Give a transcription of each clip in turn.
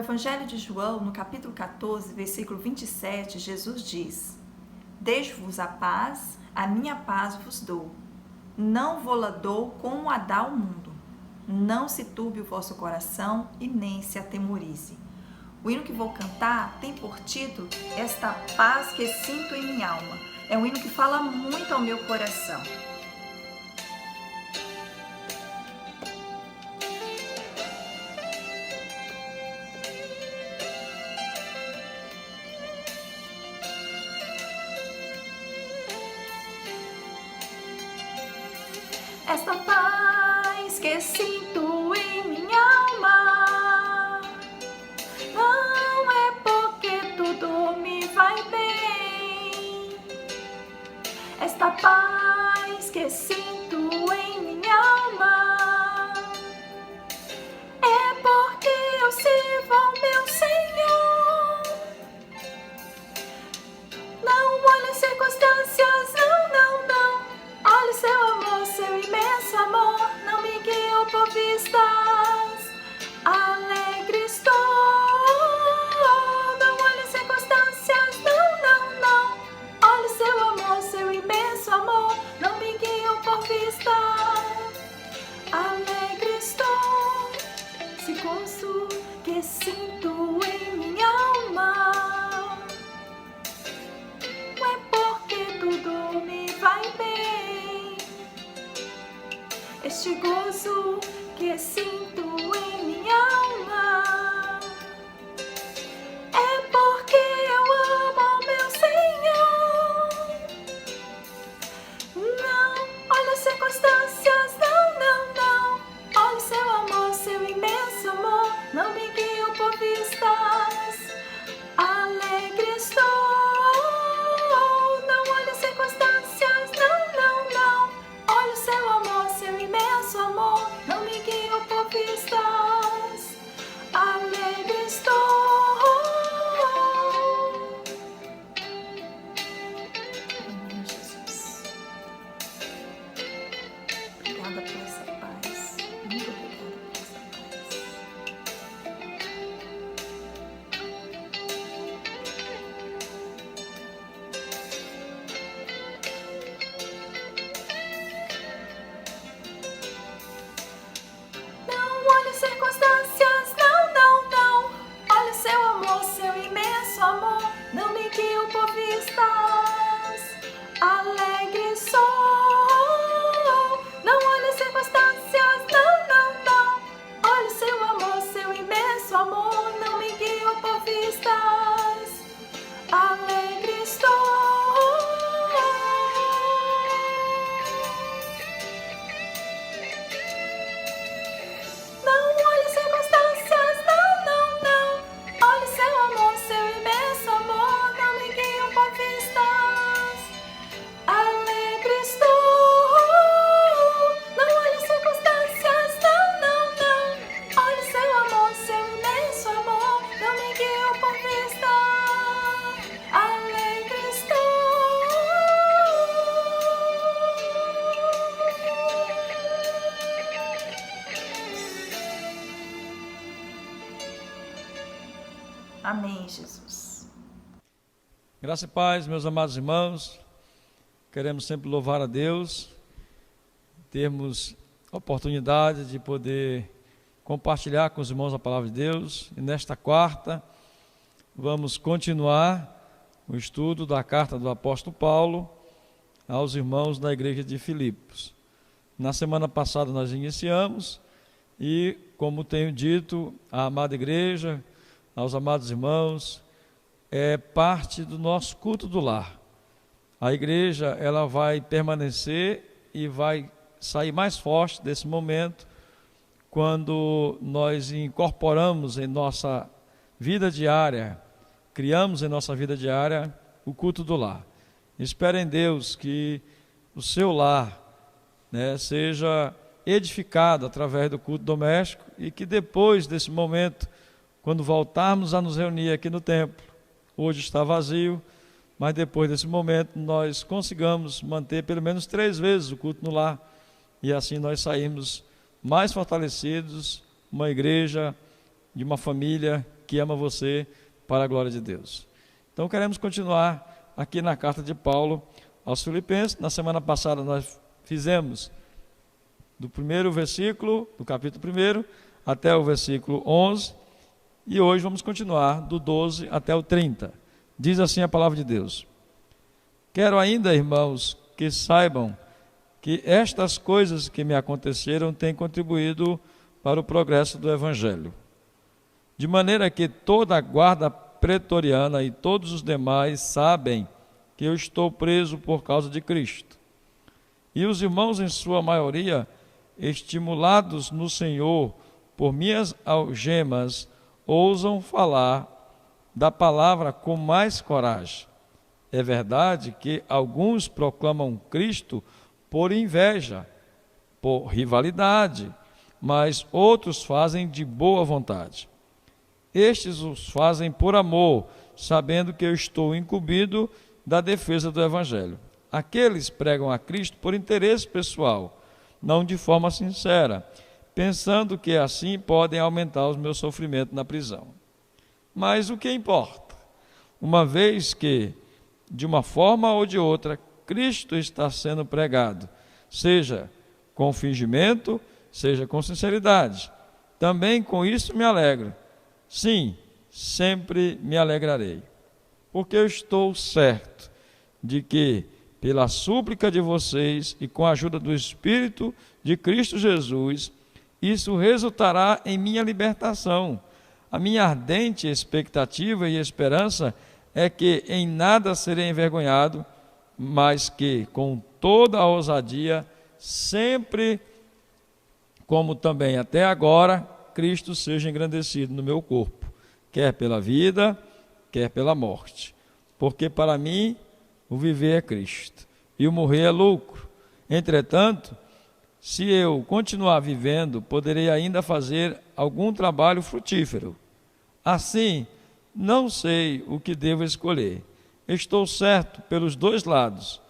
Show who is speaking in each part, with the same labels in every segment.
Speaker 1: Evangelho de João, no capítulo 14, versículo 27, Jesus diz: Deixo-vos a paz, a minha paz vos dou. Não vou-la dou como a dá o mundo. Não se turbe o vosso coração e nem se atemorize. O hino que vou cantar tem por título Esta Paz que Sinto em Minha Alma. É um hino que fala muito ao meu coração. Esta paz que sinto em minha alma não é porque tudo me vai bem. Esta paz que sinto em minha alma é porque eu sirvo ao meu Senhor. Não olhe as circunstâncias, não. Olhe seu amor, seu imenso amor, não me guio por vistas. Alegre estou. Não olhe as circunstâncias, não. Olhe seu amor, seu imenso amor, não me guio por vistas. Alegre estou, se gozo que sinto em minha alma. Não é porque tudo me vai bem. Este gozo que sinto em minha alma é porque eu amo ao meu Senhor. Não olhe as circunstâncias, não. Olhe seu amor, seu imenso amor, não me guio por vistas. Alegre estou. Não olhe as circunstâncias, não. Olhe seu amor, seu imenso amor, não me guio por vistas. Alegre estou. Amém, Jesus. Obrigada por essa paz. Muito obrigada por essa paz. Não olhe circunstâncias, não. Olhe seu amor, seu imenso amor, não me guio por vistas. Alegre sou. Não olhe circunstâncias, não. Olhe seu amor, seu imenso amor, não me guio por vistas. Alegre estou. Não olhe circunstâncias, não. Olhe seu amor, seu imenso amor, não me guio por vistas. Alegre estou. Não olhe circunstâncias, não. Olhe seu amor, seu imenso amor, não me guio por vistas. Alegre estou. Amém, Jesus.
Speaker 2: Graça e paz, meus amados irmãos. Queremos sempre louvar a Deus, termos a oportunidade de poder compartilhar com os irmãos a palavra de Deus. E nesta quarta, vamos continuar o estudo da carta do apóstolo Paulo aos irmãos da igreja de Filipos. Na semana passada nós iniciamos e, como tenho dito, a amada igreja, aos amados irmãos, é parte do nosso culto do lar. A igreja, ela vai permanecer e vai sair mais forte desse momento quando nós incorporamos em nossa vida diária, criamos em nossa vida diária o culto do lar. Espero em Deus que o seu lar, seja edificado através do culto doméstico e que depois desse momento, quando voltarmos a nos reunir aqui no templo, hoje está vazio, mas depois desse momento nós consigamos manter pelo menos 3 vezes o culto no lar, e assim nós saímos mais fortalecidos, uma igreja de uma família que ama você para a glória de Deus. Então queremos continuar aqui na carta de Paulo aos Filipenses. Na semana passada nós fizemos do primeiro versículo, do capítulo 1 até o versículo 11, e hoje vamos continuar do 12 até o 30. Diz assim a palavra de Deus: quero ainda, irmãos, que saibam que estas coisas que me aconteceram têm contribuído para o progresso do Evangelho, de maneira que toda a guarda pretoriana e todos os demais sabem que eu estou preso por causa de Cristo. E os irmãos, em sua maioria, estimulados no Senhor por minhas algemas, ousam falar da palavra com mais coragem. É verdade que alguns proclamam Cristo por inveja, por rivalidade, mas outros fazem de boa vontade. Estes os fazem por amor, sabendo que eu estou incumbido da defesa do Evangelho. Aqueles pregam a Cristo por interesse pessoal, não de forma sincera, pensando que assim podem aumentar os meus sofrimentos na prisão. Mas o que importa? Uma vez que, de uma forma ou de outra, Cristo está sendo pregado, seja com fingimento, seja com sinceridade. Também com isso me alegro. Sim, sempre me alegrarei, porque eu estou certo de que, pela súplica de vocês e com a ajuda do Espírito de Cristo Jesus, isso resultará em minha libertação. A minha ardente expectativa e esperança é que em nada serei envergonhado, mas que, com toda a ousadia, sempre, como também até agora, Cristo seja engrandecido no meu corpo, quer pela vida, quer pela morte. Porque para mim o viver é Cristo e o morrer é lucro. Entretanto, se eu continuar vivendo, poderei ainda fazer algum trabalho frutífero. Assim, não sei o que devo escolher. Estou certo pelos dois lados.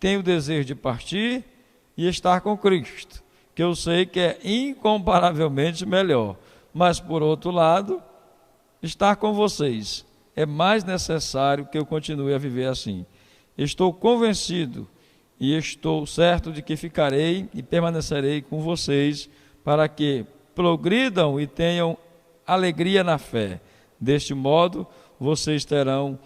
Speaker 2: Tenho o desejo de partir e estar com Cristo, que eu sei que é incomparavelmente melhor. Mas, por outro lado, estar com vocês é mais necessário que eu continue a viver assim. Estou convencido e estou certo de que ficarei e permanecerei com vocês para que progridam e tenham alegria na fé. Deste modo, vocês terão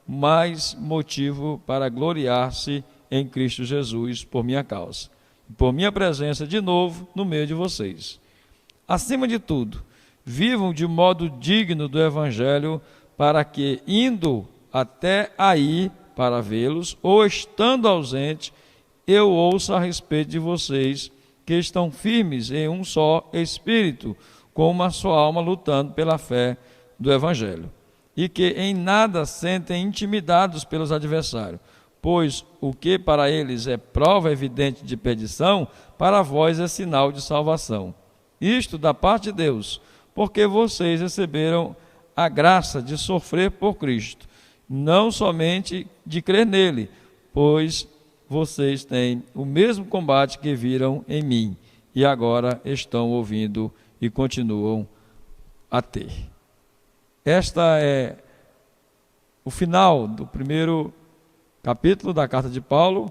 Speaker 2: mais motivo para gloriar-se em Cristo Jesus por minha causa, por minha presença de novo no meio de vocês. Acima de tudo, vivam de modo digno do Evangelho, para que, indo até aí para vê-los, ou estando ausente, eu ouça a respeito de vocês, que estão firmes em um só Espírito, com uma só alma lutando pela fé do Evangelho, e que em nada sentem intimidados pelos adversários, pois o que para eles é prova evidente de perdição, para vós é sinal de salvação. Isto da parte de Deus, porque vocês receberam a graça de sofrer por Cristo, não somente de crer nele, pois vocês têm o mesmo combate que viram em mim, e agora estão ouvindo e continuam a ter. Esta é o final do primeiro capítulo da carta de Paulo,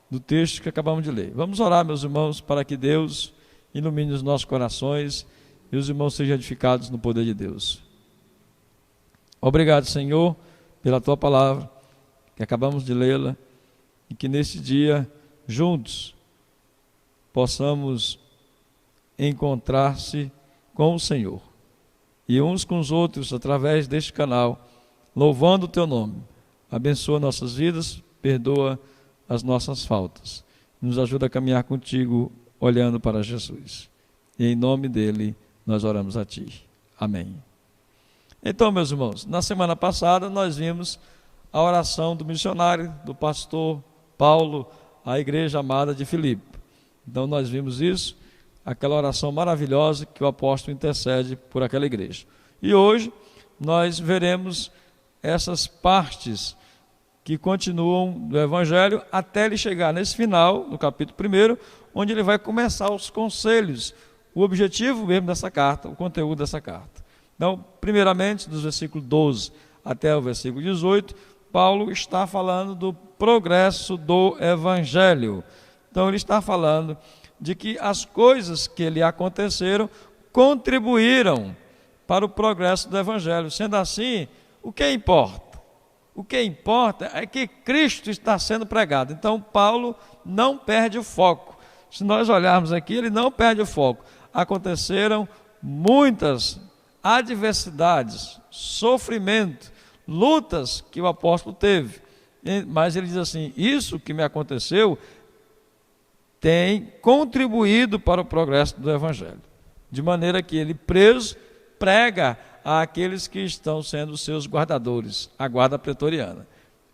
Speaker 2: do texto que acabamos de ler. Vamos orar, meus irmãos, para que Deus ilumine os nossos corações e os irmãos sejam edificados no poder de Deus. Obrigado, Senhor, pela Tua palavra, que acabamos de lê-la, e que nesse dia, juntos, possamos encontrar-se com o Senhor, e uns com os outros, através deste canal, louvando o Teu nome. Abençoa nossas vidas, perdoa as nossas faltas, nos ajuda a caminhar contigo, olhando para Jesus. E em nome dele, nós oramos a Ti. Amém. Então, meus irmãos, na semana passada nós vimos a oração do missionário, do pastor Paulo, à igreja amada de Filipe. Então nós vimos isso, aquela oração maravilhosa que o apóstolo intercede por aquela igreja. E hoje nós veremos essas partes que continuam do Evangelho até ele chegar nesse final, no capítulo 1, onde ele vai começar os conselhos, o objetivo mesmo dessa carta, o conteúdo dessa carta. Então, primeiramente, dos versículos 12 até o versículo 18, Paulo está falando do progresso do Evangelho. Então, ele está falando de que as coisas que lhe aconteceram contribuíram para o progresso do Evangelho. Sendo assim, o que importa? O que importa é que Cristo está sendo pregado. Então, Paulo não perde o foco. Se nós olharmos aqui, ele não perde o foco. Aconteceram muitas adversidades, sofrimento, lutas que o apóstolo teve. Mas ele diz assim: isso que me aconteceu tem contribuído para o progresso do Evangelho. De maneira que ele, preso, prega àqueles que estão sendo seus guardadores, a guarda pretoriana.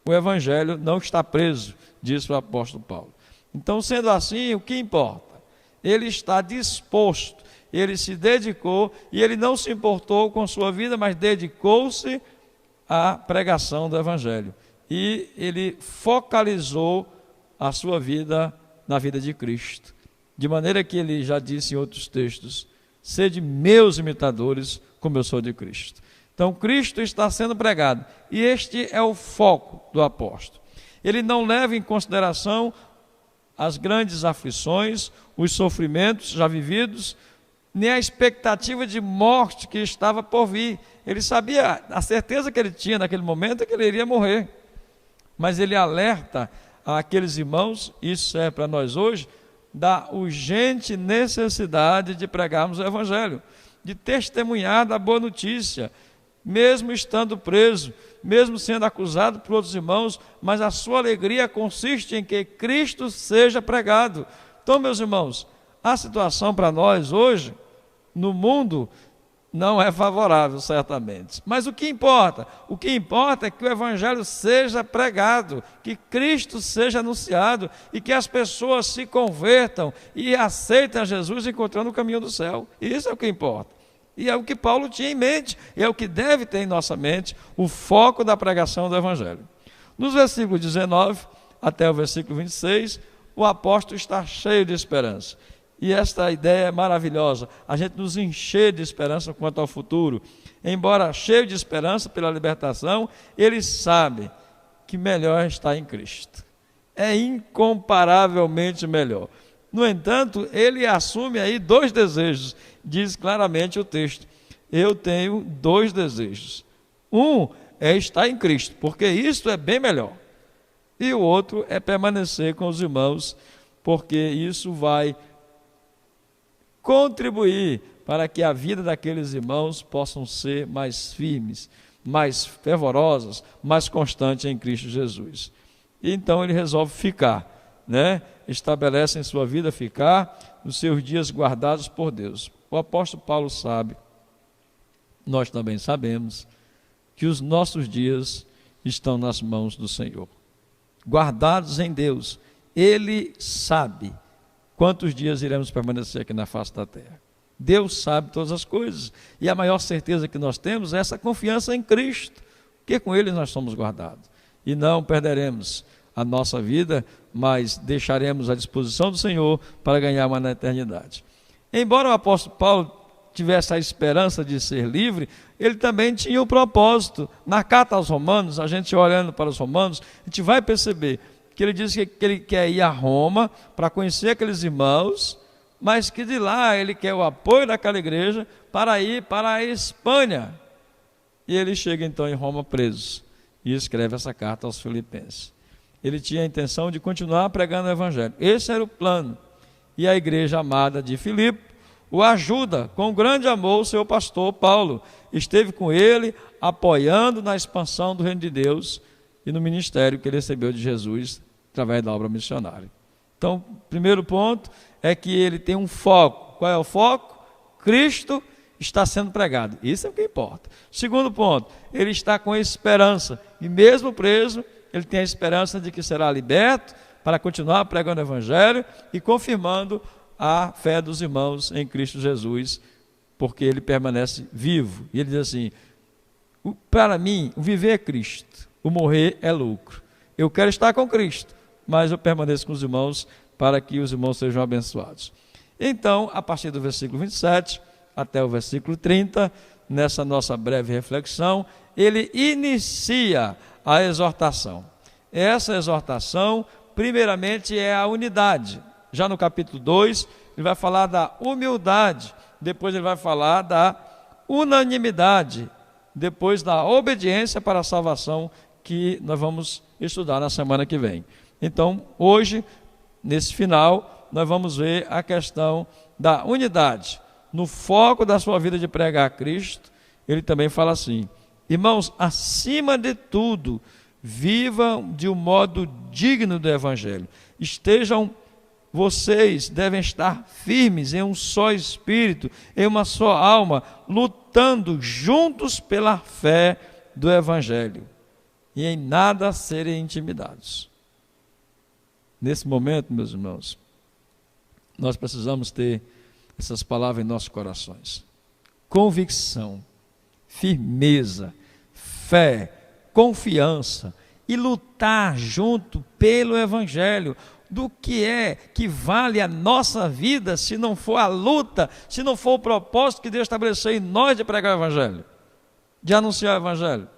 Speaker 2: O Evangelho não está preso, diz o apóstolo Paulo. Então, sendo assim, o que importa? Ele está disposto, ele se dedicou e ele não se importou com sua vida, mas dedicou-se à pregação do Evangelho. E ele focalizou a sua vida na vida de Cristo. De maneira que ele já disse em outros textos: sede meus imitadores, como eu sou de Cristo. Então, Cristo está sendo pregado. E este é o foco do apóstolo. Ele não leva em consideração as grandes aflições, os sofrimentos já vividos, nem a expectativa de morte que estava por vir. Ele sabia, a certeza que ele tinha naquele momento é que ele iria morrer. Mas ele alerta àqueles irmãos, isso é para nós hoje, da urgente necessidade de pregarmos o Evangelho, de testemunhar da boa notícia, mesmo estando preso, mesmo sendo acusado por outros irmãos, mas a sua alegria consiste em que Cristo seja pregado. Então, meus irmãos, a situação para nós hoje, no mundo, não é favorável, certamente. Mas o que importa? O que importa é que o Evangelho seja pregado, que Cristo seja anunciado e que as pessoas se convertam e aceitem a Jesus encontrando o caminho do céu. Isso é o que importa. E é o que Paulo tinha em mente, e é o que deve ter em nossa mente, o foco da pregação do Evangelho. Nos versículos 19 até o versículo 26, o apóstolo está cheio de esperança. E esta ideia é maravilhosa, a gente nos encher de esperança quanto ao futuro. Embora cheio de esperança pela libertação, ele sabe que melhor está em Cristo. É incomparavelmente melhor. No entanto, ele assume aí dois desejos, diz claramente o texto: eu tenho dois desejos. Um é estar em Cristo, porque isto é bem melhor. E o outro é permanecer com os irmãos, porque isso vai contribuir para que a vida daqueles irmãos possam ser mais firmes, mais fervorosas, mais constantes em Cristo Jesus. E então ele resolve ficar, estabelece em sua vida ficar, nos seus dias guardados por Deus. O apóstolo Paulo sabe, nós também sabemos, que os nossos dias estão nas mãos do Senhor, guardados em Deus. Ele sabe quantos dias iremos permanecer aqui na face da terra. Deus sabe todas as coisas, e a maior certeza que nós temos é essa confiança em Cristo, porque com Ele nós somos guardados, e não perderemos a nossa vida, mas deixaremos à disposição do Senhor para ganhar uma na eternidade. Embora o apóstolo Paulo tivesse a esperança de ser livre, ele também tinha o propósito. Na carta aos Romanos, a gente olhando para os Romanos, a gente vai perceber que ele diz que ele quer ir a Roma para conhecer aqueles irmãos, mas que de lá ele quer o apoio daquela igreja para ir para a Espanha. E ele chega então em Roma preso e escreve essa carta aos Filipenses. Ele tinha a intenção de continuar pregando o Evangelho. Esse era o plano. E a igreja amada de Filipe o ajuda com grande amor. O seu pastor Paulo esteve com ele, apoiando na expansão do reino de Deus e no ministério que ele recebeu de Jesus através da obra missionária. Então, o primeiro ponto é que ele tem um foco. Qual é o foco? Cristo está sendo pregado. Isso é o que importa. Segundo ponto, ele está com esperança. E mesmo preso, ele tem a esperança de que será liberto para continuar pregando o Evangelho e confirmando a fé dos irmãos em Cristo Jesus, porque ele permanece vivo. E ele diz assim: para mim, o viver é Cristo, o morrer é lucro. Eu quero estar com Cristo, mas eu permaneço com os irmãos para que os irmãos sejam abençoados. Então, a partir do versículo 27, até o versículo 30, nessa nossa breve reflexão, ele inicia a exortação. Essa exortação, primeiramente, é a unidade. Já no capítulo 2, ele vai falar da humildade, depois ele vai falar da unanimidade, depois da obediência para a salvação, que nós vamos estudar na semana que vem. Então, hoje, nesse final, nós vamos ver a questão da unidade. No foco da sua vida de pregar a Cristo, ele também fala assim: irmãos, acima de tudo, vivam de um modo digno do Evangelho. Vocês devem estar firmes em um só espírito, em uma só alma, lutando juntos pela fé do Evangelho, e em nada serem intimidados. Nesse momento, meus irmãos, nós precisamos ter essas palavras em nossos corações: convicção, firmeza, fé, confiança, e lutar junto pelo Evangelho. Do que é que vale a nossa vida se não for a luta, se não for o propósito que Deus estabeleceu em nós de pregar o Evangelho, de anunciar o Evangelho?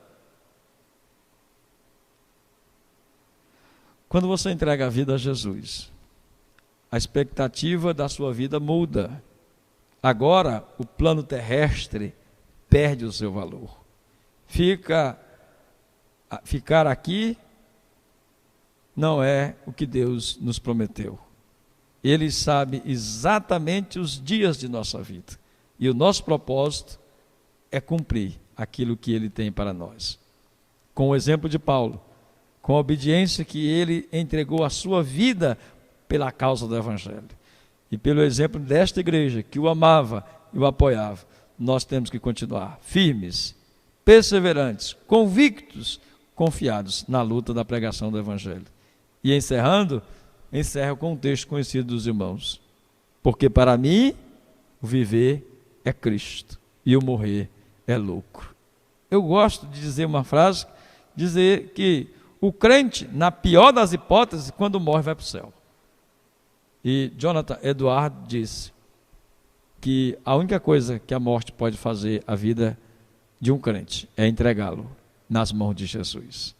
Speaker 2: Quando você entrega a vida a Jesus, a expectativa da sua vida muda. Agora, o plano terrestre perde o seu valor. Ficar aqui não é o que Deus nos prometeu. Ele sabe exatamente os dias de nossa vida. E o nosso propósito é cumprir aquilo que Ele tem para nós. Com o exemplo de Paulo, com a obediência que ele entregou a sua vida pela causa do Evangelho. E pelo exemplo desta igreja, que o amava e o apoiava, nós temos que continuar firmes, perseverantes, convictos, confiados na luta da pregação do Evangelho. E encerro com um texto conhecido dos irmãos: porque para mim o viver é Cristo e o morrer é lucro. Eu gosto de dizer uma frase, dizer que o crente, na pior das hipóteses, quando morre vai para o céu. E Jonathan Edwards disse que a única coisa que a morte pode fazer à vida de um crente é entregá-lo nas mãos de Jesus.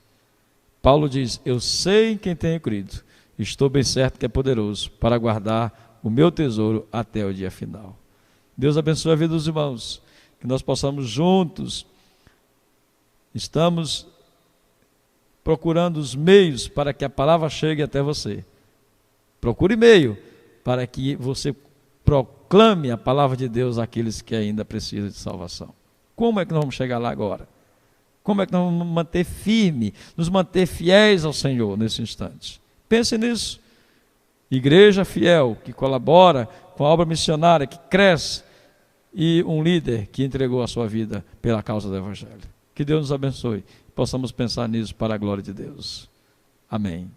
Speaker 2: Paulo diz: eu sei em quem tenho crido, estou bem certo que é poderoso para guardar o meu tesouro até o dia final. Deus abençoe a vida dos irmãos, que nós possamos juntos, estamos procurando os meios para que a palavra chegue até você. Procure meio para que você proclame a palavra de Deus àqueles que ainda precisam de salvação. Como é que nós vamos chegar lá agora? Como é que nós vamos nos manter firmes, nos manter fiéis ao Senhor nesse instante? Pense nisso. Igreja fiel, que colabora com a obra missionária, que cresce, e um líder que entregou a sua vida pela causa do Evangelho. Que Deus nos abençoe. Possamos pensar nisso para a glória de Deus. Amém.